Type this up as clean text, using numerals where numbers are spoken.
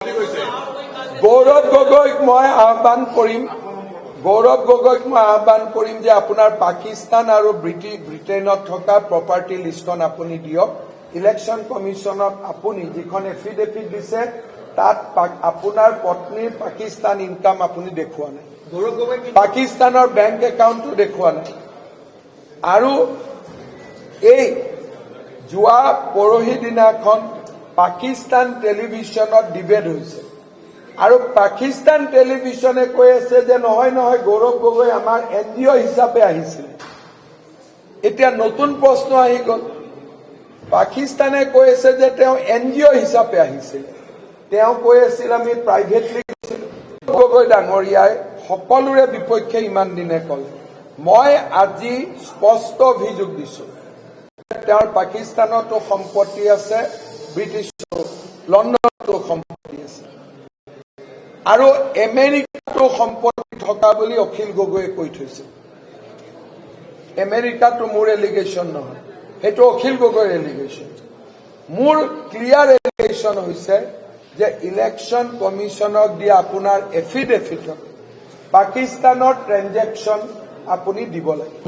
গৌৰৱ গগৈক মই আহ্বান কৰিম যে আপোনাৰ পাকিস্তান আৰু ব্ৰিটেইনত থকা প্ৰপাৰ্টি লিষ্টখন আপুনি দিয়ক। ইলেকশ্যন কমিশ্যনক আপুনি যিখন এফিডেভিট দিছে তাত আপোনাৰ পত্নীৰ পাকিস্তান ইনকাম আপুনি দেখুওৱা নাই, পাকিস্তানৰ বেংক একাউণ্টটো দেখুওৱা নাই। আৰু এই যোৱা পৰহি দিনাখন পাকিস্তান টেলিভিশ্যনত ডিবেট হৈছে আৰু পাকিস্তান টেলিভিশ্যনে কৈ আছে যে নহয় গৌৰৱ গগৈ আমাৰ NGO হিচাপে আহিছিল। এতিয়া নতুন প্ৰশ্ন আহি গ'ল, পাকিস্তানে কৈ আছে যে তেওঁ NGO হিচাপে আহিছিল, তেওঁ কৈ আছিল আমি প্ৰাইভেটলি গৈছিলো। গগৈ ডাঙৰীয়াই সকলোৰে বিপক্ষে ইমান দিনে ক'লে। মই আজি স্পষ্ট অভিযোগ দিছো, তেওঁৰ পাকিস্তানতো সম্পত্তি আছে, ব্ৰিটিছ লণ্ডনতো সম্পত্তি আছে আৰু আমেৰিকাতো সম্পত্তি থকা বুলি অখিল গগৈয়ে কৈ থৈছে। আমেৰিকাতো মোৰ এলিগেশ্যন নহয়, সেইটো অখিল গগৈৰ এলিগেশ্যন। মোৰ ক্লিয়াৰ এলিগেশ্যন হৈছে যে ইলেকশ্যন কমিশ্যনক দিয়া আপোনাৰ এফিডেভিটত পাকিস্তানৰ ট্ৰেনজেকশ্যন আপুনি দিব লাগে।